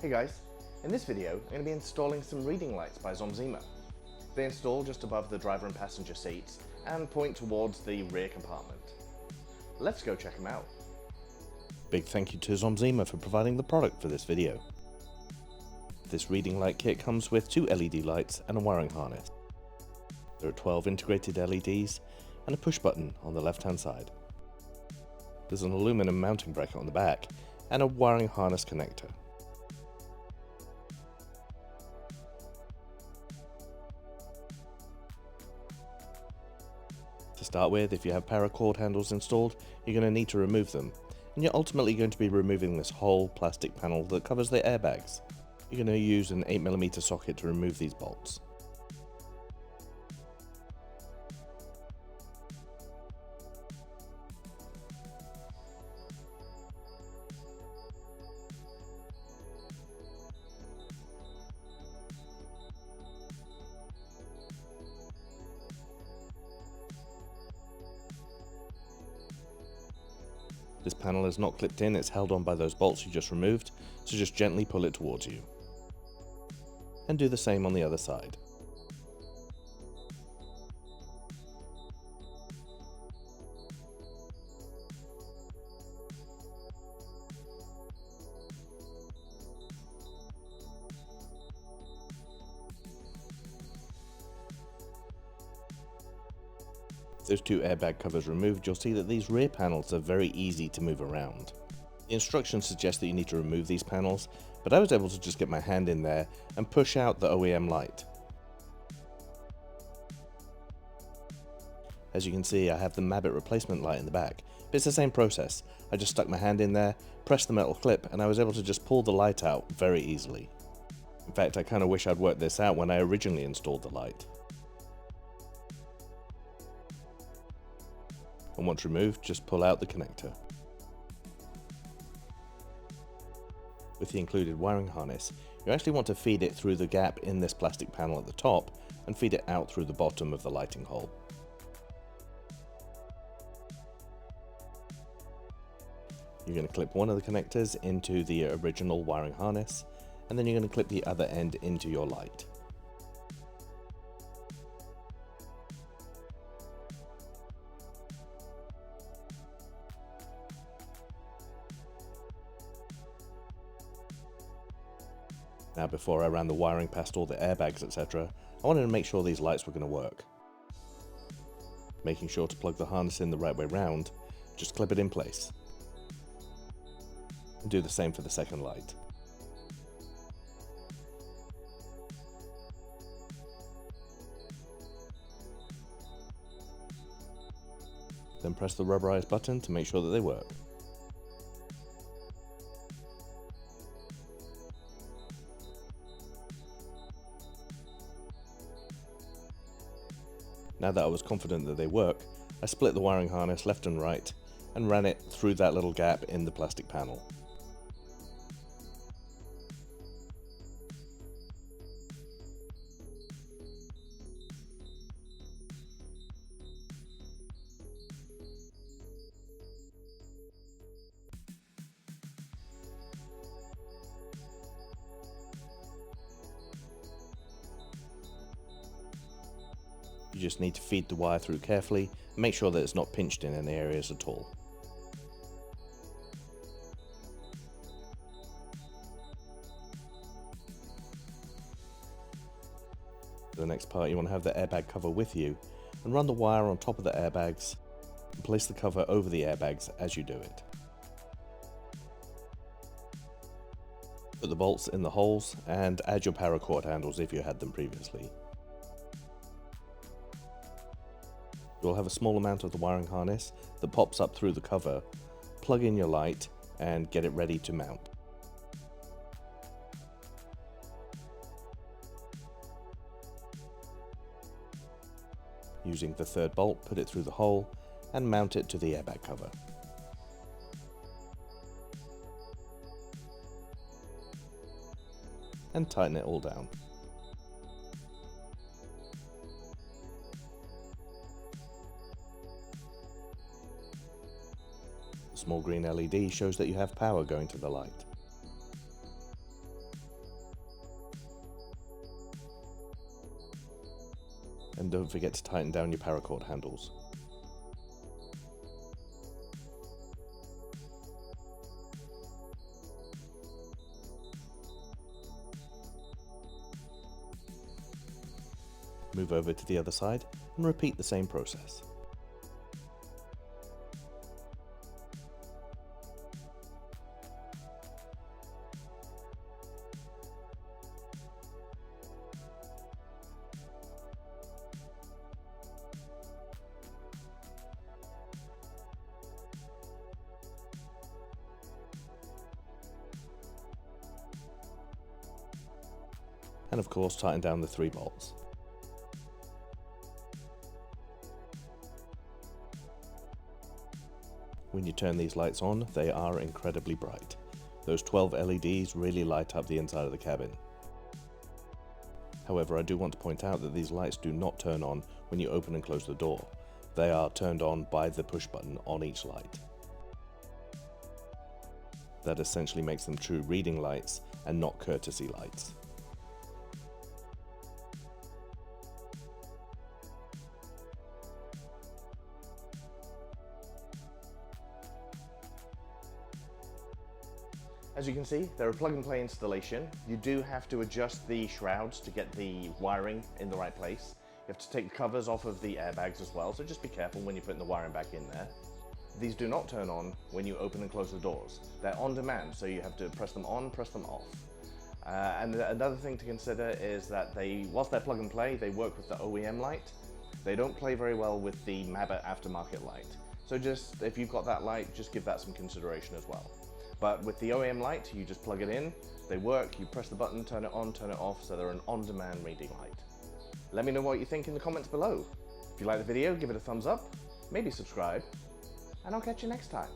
Hey guys, in this video I'm going to be installing some reading lights by Xomzema. They install just above the driver and passenger seats and point towards the rear compartment. Let's go check them out. Big thank you to Xomzema for providing the product for this video. This reading light kit comes with 2 LED lights and a wiring harness. There are 12 integrated LEDs and a push button on the left hand side. There's an aluminum mounting bracket on the back and a wiring harness connector. To start with, if you have paracord handles installed, you're going to need to remove them, and you're ultimately going to be removing this whole plastic panel that covers the airbags. You're going to use an 8mm socket to remove these bolts. This panel is not clipped in, it's held on by those bolts you just removed, so just gently pull it towards you. And do the same on the other side. With those 2 airbag covers removed, you'll see that these rear panels are very easy to move around. The instructions suggest that you need to remove these panels, but I was able to just get my hand in there and push out the OEM light. As you can see, I have the Mabbit replacement light in the back, but it's the same process. I just stuck my hand in there, pressed the metal clip, and I was able to just pull the light out very easily. In fact, I kind of wish I'd worked this out when I originally installed the light. And once removed, just pull out the connector. With the included wiring harness, you actually want to feed it through the gap in this plastic panel at the top and feed it out through the bottom of the lighting hole. You're going to clip one of the connectors into the original wiring harness, and then you're going to clip the other end into your light. Now, before I ran the wiring past all the airbags, etc., I wanted to make sure these lights were going to work. Making sure to plug the harness in the right way round, just clip it in place. And do the same for the second light. Then press the rubberized button to make sure that they work. Now that I was confident that they work, I split the wiring harness left and right and ran it through that little gap in the plastic panel. You just need to feed the wire through carefully and make sure that it's not pinched in any areas at all. For the next part, you want to have the airbag cover with you and run the wire on top of the airbags and place the cover over the airbags as you do it. Put the bolts in the holes and add your paracord handles if you had them previously. You'll have a small amount of the wiring harness that pops up through the cover. Plug in your light and get it ready to mount. Using the third bolt, put it through the hole and mount it to the airbag cover. And tighten it all down. The small green LED shows that you have power going to the light. And don't forget to tighten down your paracord handles. Move over to the other side and repeat the same process. And of course, tighten down the 3 bolts. When you turn these lights on, they are incredibly bright. Those 12 LEDs really light up the inside of the cabin. However, I do want to point out that these lights do not turn on when you open and close the door. They are turned on by the push button on each light. That essentially makes them true reading lights and not courtesy lights. As you can see, they're a plug-and-play installation. You do have to adjust the shrouds to get the wiring in the right place. You have to take the covers off of the airbags as well, so just be careful when you're putting the wiring back in there. These do not turn on when you open and close the doors. They're on demand, so you have to press them on, press them off. And another thing to consider is that whilst they're plug and play, they work with the OEM light. They don't play very well with the Mabbott aftermarket light. So just, if you've got that light, just give that some consideration as well. But with the OEM light, you just plug it in, they work, you press the button, turn it on, turn it off, so they're an on-demand reading light. Let me know what you think in the comments below. If you like the video, give it a thumbs up, maybe subscribe, and I'll catch you next time.